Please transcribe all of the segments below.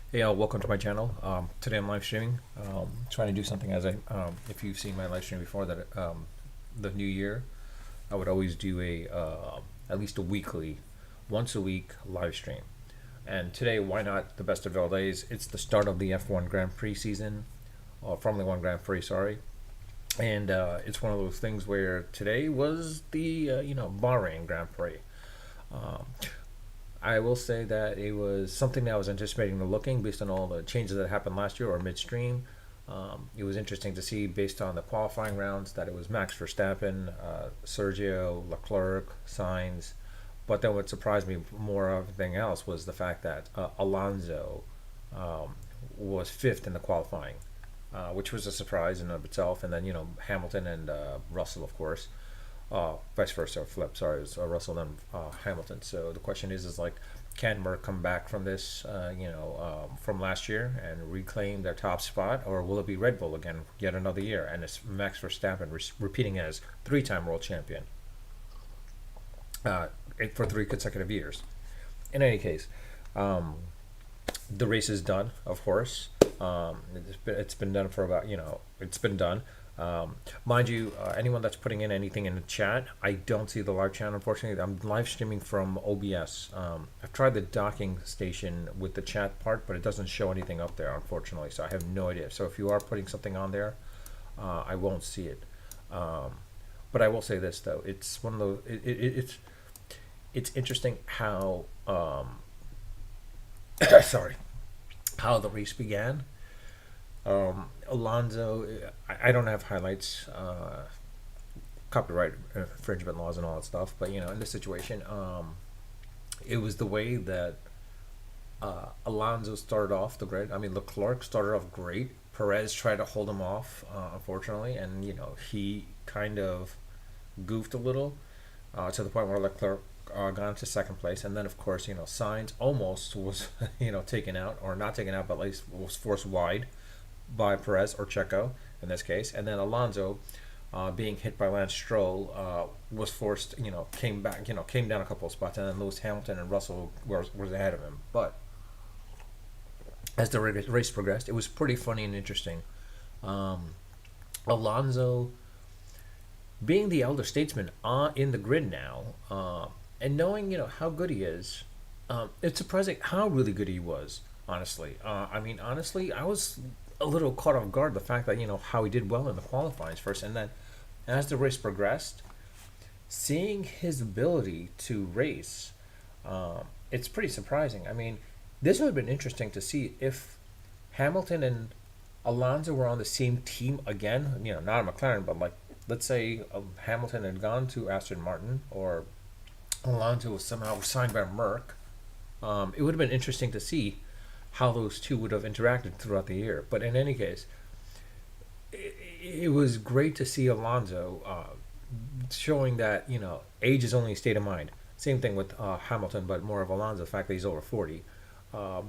Hey, welcome to my channel. Today I'm live streaming. Trying to do something if you've seen my live stream before, that the new year, I would always do at least a weekly, once a week live stream. And today, why not the best of all days? It's the start of the F1 Grand Prix season, or Formula One Grand Prix, sorry. And it's one of those things where today was the Bahrain Grand Prix. Um, I will say that it was something that I was anticipating looking based on all the changes that happened last year or midstream. It was interesting to see based on the qualifying rounds that it was Max Verstappen, Sergio, Leclerc, Sainz. But then what surprised me more of everything else was the fact that Alonso um, was fifth in the qualifying, which was a surprise in and of itself. And then Hamilton and Russell, of course, vice versa, flip. Sorry, it was Russell and Hamilton. So the question is like, can Merck come back from this, from last year and reclaim their top spot, or will it be Red Bull again, yet another year, and it's Max Verstappen repeating as three-time world champion uh, for 3 consecutive years? In any case, um, the race is done, of course. It's been done for about, it's been done. Mind you, anyone that's putting in anything in the chat, I don't see the live chat, unfortunately. I'm live streaming from OBS. I've tried the docking station with the chat part, but it doesn't show anything up there, unfortunately, so I have no idea. So if you are putting something on there, I won't see it. Um, but I will say this, though. It's one of those, it's interesting how, sorry, how the race began. Alonso, I don't have highlights, copyright infringement laws and all that stuff, but in this situation, it was the way that Alonso started off the grid. I mean, Leclerc started off great. Perez tried to hold him off, unfortunately, and he kind of goofed a little to the point where Leclerc got into second place, and then of course Sainz almost was taken out, or not taken out, but at least was forced wide by Perez or Checo in this case, and then Alonso, being hit by Lance Stroll, was forced, came back, came down a couple of spots, and then Lewis Hamilton and Russell was ahead of him. But as the race progressed, it was pretty funny and interesting. Um, Alonso, being the elder statesman in the grid now, and knowing how good he is, it's surprising how really good he was. Honestly, I mean, honestly, I was a little caught off guard the fact that how he did well in the qualifying first, and then as the race progressed, seeing his ability to race, it's pretty surprising. I mean, this would have been interesting to see if Hamilton and Alonso were on the same team again. Not a McLaren, but like, let's say Hamilton had gone to Aston Martin, or Alonso was somehow signed by Merck. It would have been interesting to see how those two would have interacted throughout the year. But in any case, it was great to see Alonso showing that age is only a state of mind. Same thing with Hamilton, but more of Alonso, the fact that he's over 40,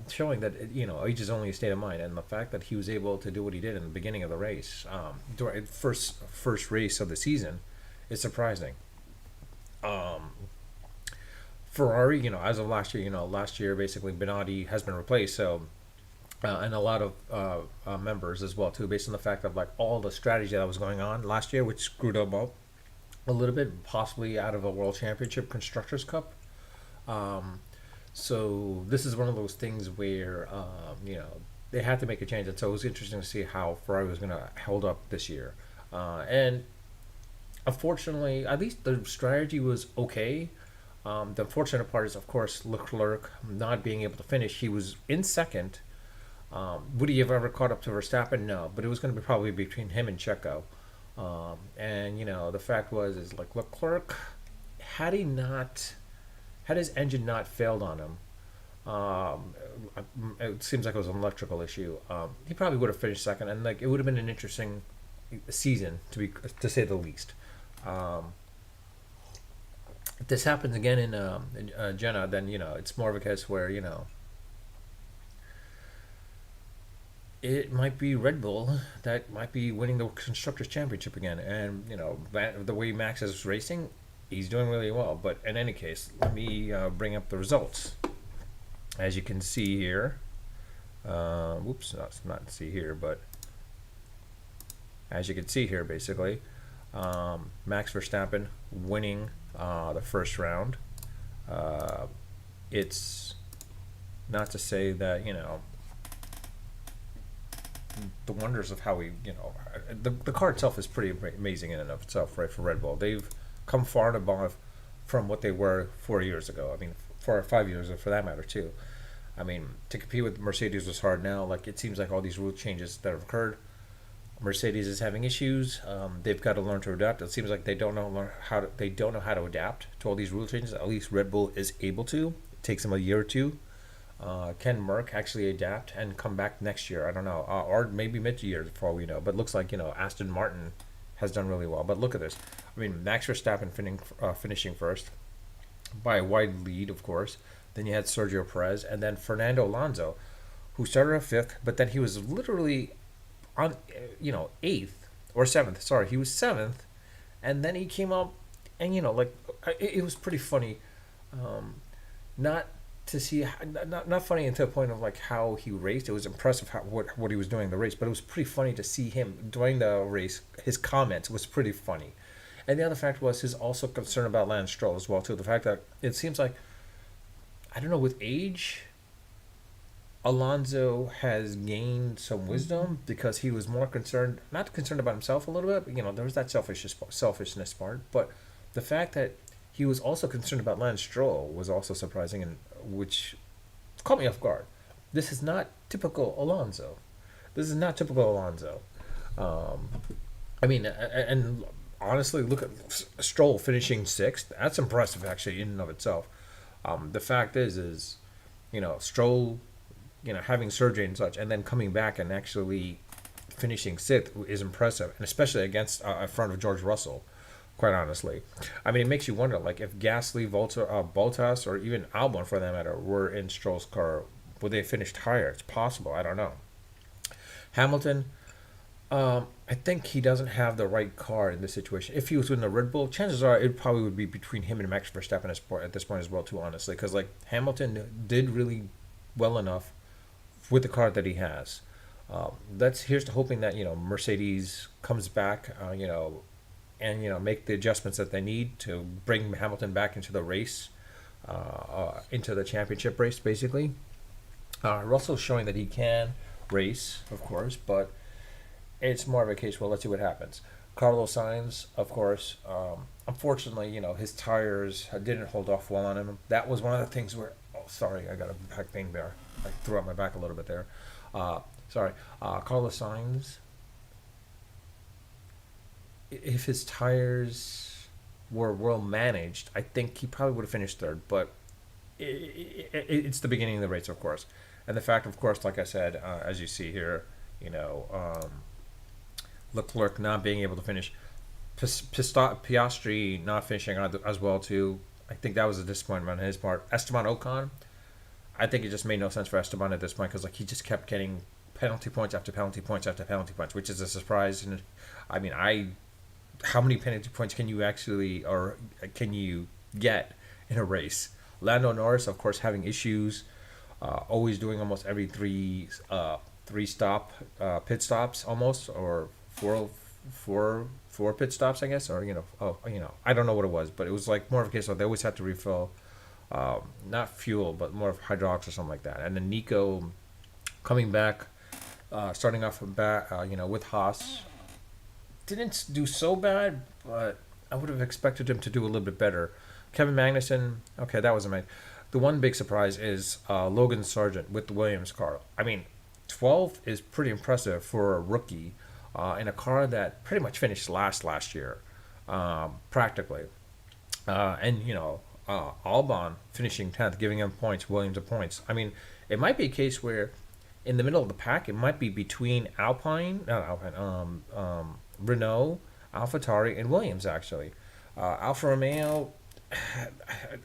showing that age is only a state of mind, and the fact that he was able to do what he did in the beginning of the race, during first race of the season, is surprising. Um, Ferrari, as of last year, last year basically Benatti has been replaced, so and a lot of members as well too, based on the fact of like all the strategy that was going on last year, which screwed them up a little bit, possibly out of a World Championship Constructors Cup. Um, so this is one of those things where they had to make a change, and so it was interesting to see how Ferrari was going to hold up this year. And unfortunately, at least the strategy was okay. The unfortunate part is, of course, Leclerc not being able to finish. He was in second. Would he have ever caught up to Verstappen? No, but it was going to be probably between him and Checo. And the fact was, is like Leclerc, had he not, had his engine not failed on him, um, it seems like it was an electrical issue. He probably would have finished second, and like it would have been an interesting season to say the least. Um, if this happens again in Jeddah, then it's more of a case where it might be Red Bull that might be winning the constructors championship again. And the way Max is racing, he's doing really well. But in any case, let me bring up the results. As you can see here, Whoops, not see here, but as you can see here, basically, Max Verstappen winning the first round. Uh, it's not to say that, the wonders of how the car itself is pretty amazing in and of itself, right? For Red Bull, they've come far and above from what they were 4 years ago. I mean, 4 or 5 years, for that matter, too. I mean, to compete with Mercedes was hard now. Like, it seems like all these rule changes that have occurred, Mercedes is having issues. They've got to learn to adapt. It seems like they don't know how to adapt to all these rule changes. At least Red Bull is able to. It takes them a year or two. Can Merck actually adapt and come back next year? I don't know, or maybe mid-year for all we know. But looks like Aston Martin has done really well. But look at this. I mean, Max Verstappen finishing first by a wide lead, of course. Then you had Sergio Perez, and then Fernando Alonso, who started at fifth, but then he was literally on, eighth or seventh. Sorry, he was seventh, and then he came up, and like it was pretty funny. Not to see, not funny until the point of like how he raced. It was impressive what he was doing in the race, but it was pretty funny to see him during the race. His comments was pretty funny, and the other fact was his also concern about Lance Stroll as well too. The fact that it seems like, I don't know, with age, Alonso has gained some wisdom because he was more concerned, not concerned about himself a little bit, but there was that selfishness part, but the fact that he was also concerned about Lance Stroll was also surprising, and which caught me off guard. This is not typical Alonso. This is not typical Alonso. Um, I mean, and honestly, look at Stroll finishing sixth. That's impressive, actually, in and of itself. The fact is, Stroll, having surgery and such, and then coming back and actually finishing sixth is impressive, and especially against in front of George Russell. Quite honestly, I mean, it makes you wonder, like, if Gasly, Bottas, or even Albon, for that matter, were in Stroll's car, would they finish higher? It's possible. I don't know. Hamilton, I think he doesn't have the right car in this situation. If he was in the Red Bull, chances are it probably would be between him and Max Verstappen at this point as well, too, honestly. Because, like, Hamilton did really well enough with the car that he has. Here's to hoping that, Mercedes comes back, and, make the adjustments that they need to bring Hamilton back into the race, into the championship race, basically. Russell's showing that he can race, of course, but it's more of a case, well, let's see what happens. Carlos Sainz, of course, unfortunately, his tires didn't hold off well on him. That was one of the things where, oh, sorry, I got a back thing there. I threw out my back a little bit there. Sorry. Carlos Sainz, if his tires were well managed, I think he probably would have finished third, but it's the beginning of the race, of course. And the fact, of course, like I said, as you see here, Leclerc not being able to finish, Piastri not finishing as well too. I think that was a disappointment on his part. Esteban Ocon, I think it just made no sense for Esteban at this point because, like, he just kept getting penalty points after penalty points after penalty points, which is a surprise. And I mean, how many penalty points can you actually, or can you get in a race? Lando Norris, of course, having issues, always doing almost every pit stops almost, or four pit stops, I guess, or I don't know what it was, but it was like more of a case of they always had to refill, not fuel, but more of hydraulics or something like that. And then Nico coming back, starting off with Haas, didn't do so bad, but I would have expected him to do a little bit better. Kevin Magnussen, okay, that was amazing. The one big surprise is Logan Sargent with the Williams car. I mean, 12th is pretty impressive for a rookie in a car that pretty much finished last year, practically. And Albon finishing 10th, giving him points, Williams points. I mean, it might be a case where in the middle of the pack, it might be between Renault, AlphaTauri, and Williams, actually. Alfa Romeo,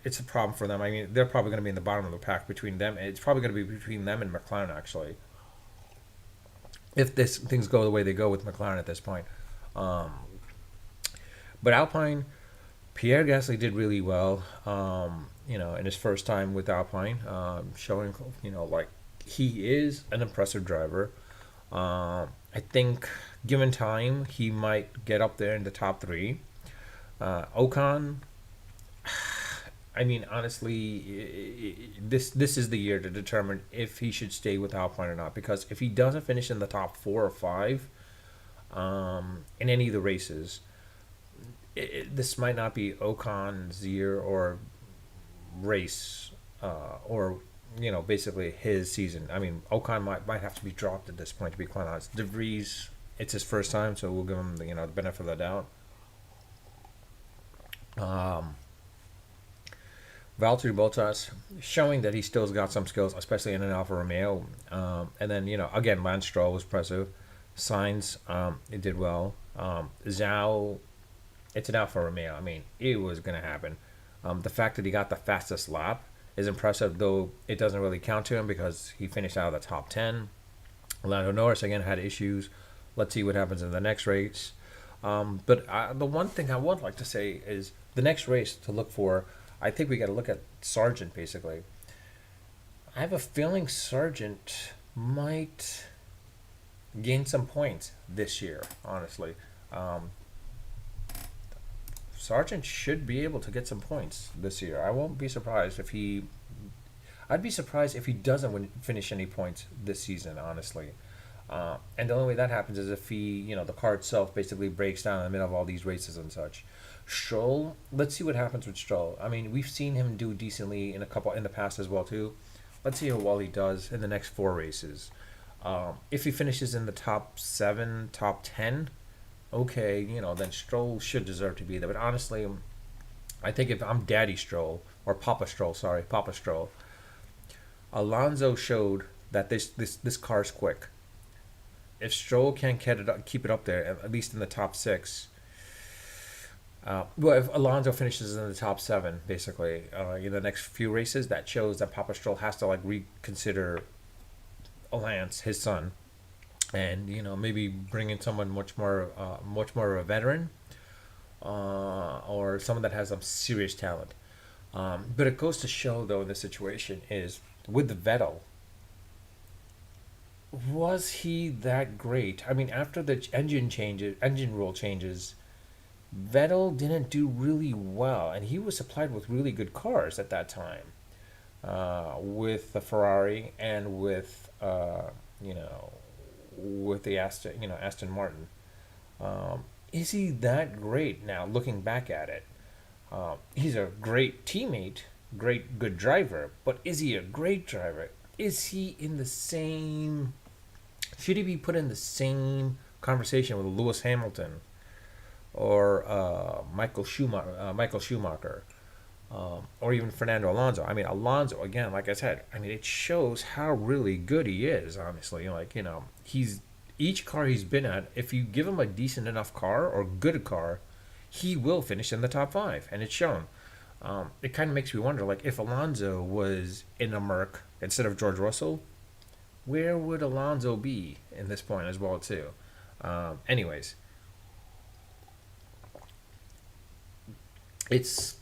it's a problem for them. I mean, they're probably going to be in the bottom of the pack between them. It's probably going to be between them and McLaren, actually, if things go the way they go with McLaren at this point. But Alpine, Pierre Gasly did really well, in his first time with Alpine, showing, like, He is an impressive driver. I think, given time, he might get up there in the top three. Ocon, I mean, honestly, this is the year to determine if he should stay with Alpine or not. Because if he doesn't finish in the top 4 or 5 in any of the races, this might not be Ocon's year or race, or basically his season. I mean, Ocon might have to be dropped at this point. To be quite honest, De Vries, it's his first time, so we'll give him the benefit of the doubt. Um, Valtteri Bottas showing that he still's got some skills, especially in an Alfa Romeo. And then again, Lance Stroll was impressive. Sainz, it did well. Zhao, it's an Alfa Romeo. I mean, it was gonna happen. The fact that he got the fastest lap is impressive, though it doesn't really count to him because he finished out of the top 10. Lando Norris again had issues. Let's see what happens in the next race. But the one thing I would like to say is the next race to look for. I think we got to look at Sargent basically. I have a feeling Sargent might gain some points this year. Honestly, um, Sargent should be able to get some points this year. I won't be surprised if he. I'd be surprised if he doesn't finish any points this season. Honestly, and the only way that happens is if the car itself basically breaks down in the middle of all these races and such. Stroll, let's see what happens with Stroll. I mean, we've seen him do decently in the past as well too. Let's see how well he does in the next 4 races. If he finishes in the top 7, top 10, okay, then Stroll should deserve to be there. But honestly, I think if I'm Daddy Stroll or Papa Stroll, sorry, Papa Stroll, Alonso showed that this car's quick. If Stroll can't keep it up there, at least in the top 6. Well, if Alonso finishes in the top 7, basically, in the next few races, that shows that Papa Stroll has to reconsider Lance, his son, and maybe bring in someone much more a veteran, or someone that has some serious talent. But it goes to show, though, in this situation is with the Vettel, was he that great? I mean, after the engine rule changes, Vettel didn't do really well, and he was supplied with really good cars at that time, with the Ferrari and with you know with the Aston Martin. Is he that great now? Looking back at it, he's a great teammate, good driver, but is he a great driver? Is he in the same? Should he be put in the same conversation with Lewis Hamilton or Michael Schumacher, or even Fernando Alonso? I mean, Alonso again, like I said, I mean, it shows how really good he is. Honestly, he's each car he's been at. If you give him a decent enough car or good car, he will finish in the top 5, and it's shown. It kind of makes me wonder, if Alonso was in a Merc instead of George Russell, where would Alonso be in this point as well too? Anyways, this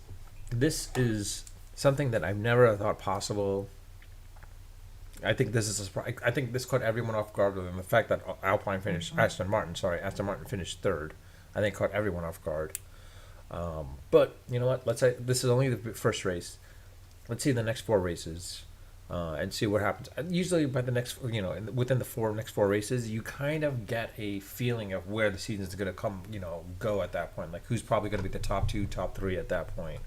is something that I've never thought possible. I think this is a surprise. I think this caught everyone off guard, with the fact that Aston Martin finished third. I think caught everyone off guard. But you know what? Let's say this is only the first race. Let's see the next 4 races, and see what happens. Usually, by the next, within the next four races, you kind of get a feeling of where the season is going to go at that point. Like who's probably going to be the top 2, top 3 at that point.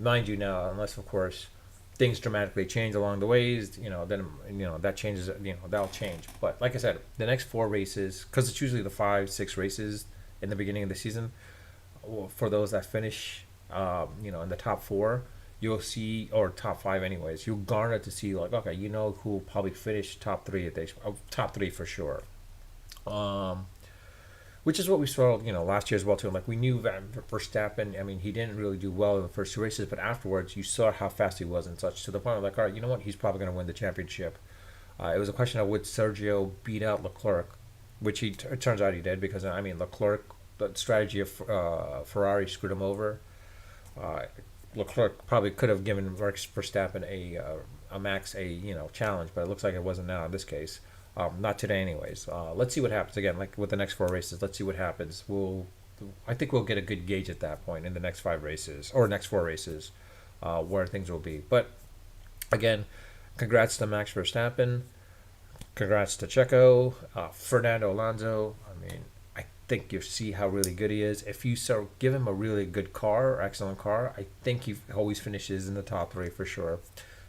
Mind you, now, unless of course things dramatically change along the ways, then that changes. That'll change. But like I said, the next 4 races, because it's usually the 5, 6 races in the beginning of the season. For those that finish, in the top 4, you'll see, or top 5 anyways, you'll garner to see okay, who will probably finish top 3 top 3 for sure. Which is what we saw, last year as well too. We knew that Verstappen, I mean, he didn't really do well in the first 2 races, but afterwards you saw how fast he was and such, to the point of all right, you know what, he's probably going to win the championship. It was a question of would Sergio beat out Leclerc, which it turns out he did, because I mean Leclerc, the strategy of Ferrari screwed him over. Leclerc probably could have given Verstappen a Max a challenge, but it looks like it wasn't now in this case. Not today, anyways. Let's see what happens again. Like with the next 4 races, let's see what happens. I think we'll get a good gauge at that point in the next 5 races or next 4 races, where things will be. But again, congrats to Max Verstappen. Congrats to Checo, Fernando Alonso. I mean, I think you see how really good he is. If you give him a really good car or excellent car, I think he always finishes in the top 3 for sure.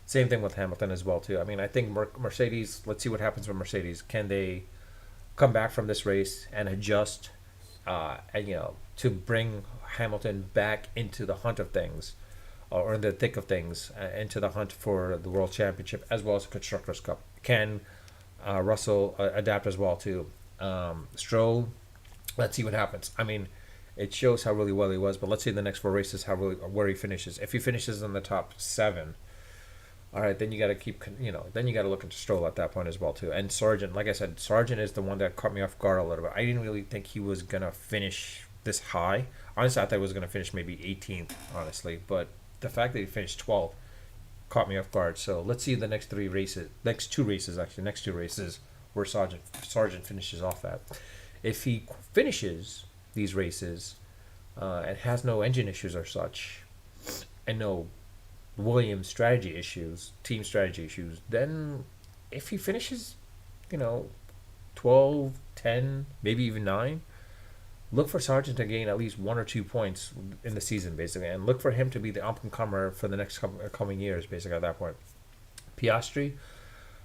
Same thing with Hamilton as well too. I mean, I think Mercedes. Let's see what happens with Mercedes. Can they come back from this race and adjust, and to bring Hamilton back into the hunt of things, or in the thick of things, into the hunt for the World Championship as well as the Constructors' Cup? Can Russell adapt as well too? Stroll, let's see what happens. I mean, it shows how really well he was, but let's see in the next 4 races where he finishes. If he finishes in the top 7, all right, then you got to then you got to look into Stroll at that point as well too. And Sargent, like I said, Sargent is the one that caught me off guard a little bit. I didn't really think he was gonna finish this high. Honestly, I thought he was gonna finish maybe 18th, honestly, but the fact that he finished 12th caught me off guard. So let's see the next 2 races where Sargent finishes off at. If he finishes these races and has no engine issues or such, and no Williams team strategy issues, then if he finishes, 12, 10, maybe even 9, look for Sargent to gain at least 1 or 2 points in the season, basically, and look for him to be the up-and-comer for the next coming years, basically, at that point. Piastri,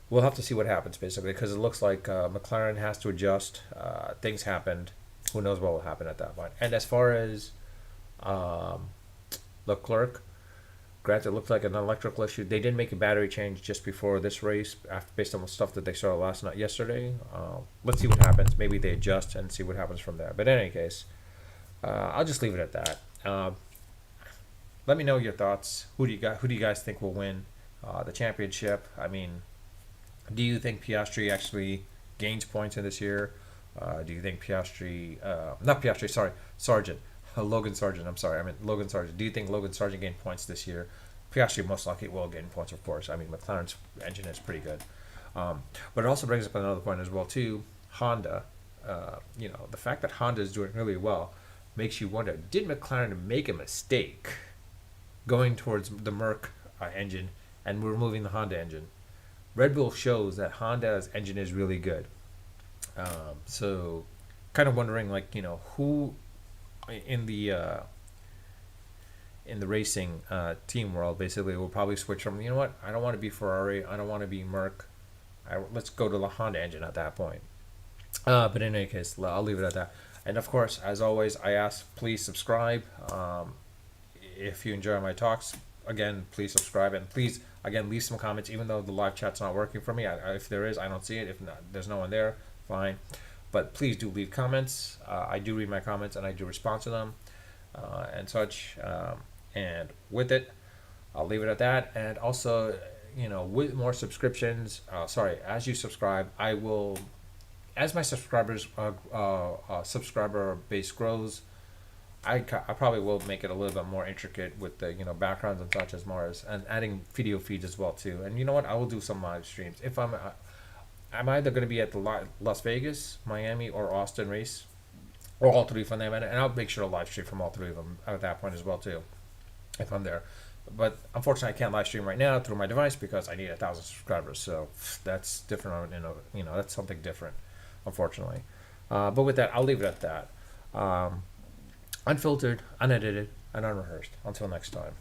we'll have to see what happens, basically, because it looks like McLaren has to adjust. Things happened. Who knows what will happen at that point. And as far as Leclerc, granted, it looked like an electrical issue. They did make a battery change just before this race, based on the stuff that they saw yesterday. Let's see what happens. Maybe they adjust and see what happens from there. But in any case, I'll just leave it at that. Let me know your thoughts. Who do you guys think will win the championship? I mean, do you think Piastri actually gains points in this year? Do you think Sargent. Logan Sargent, I'm sorry. I meant Logan Sargent. Do you think Logan Sargent gained points this year? Piastri most likely will gain points, of course. I mean, McLaren's engine is pretty good. But it also brings up another point as well, too. Honda, the fact that Honda is doing really well makes you wonder, did McLaren make a mistake going towards the Merc engine and removing the Honda engine? Red Bull shows that Honda's engine is really good. So kind of wondering, who in the racing team world basically will probably switch from, I don't want to be Ferrari, I don't want to be Merc, let's go to the Honda engine at that point. But in any case, I'll leave it at that. And of course, as always, I ask, please subscribe. If you enjoy my talks, again, please subscribe, and please, again, leave some comments. Even though the live chat's not working for me, if there is, I don't see it. If not, there's no one there, fine. But please do leave comments. I do read my comments and I do respond to them and such. And with it, I'll leave it at that. And also, with more subscriptions, as you subscribe, I will, as my subscriber base grows, I probably will make it a little bit more intricate with the backgrounds and such as Mars, and adding video feeds as well too. And you know what? I will do some live streams if I'm either going to be at the Las Vegas, Miami, or Austin race, or all 3 from them, and I'll make sure to live stream from all 3 of them at that point as well too, if I'm there. But unfortunately, I can't live stream right now through my device because I need 1,000 subscribers. So that's different. That's something different, unfortunately. But with that, I'll leave it at that. Unfiltered, unedited, and unrehearsed. Until next time.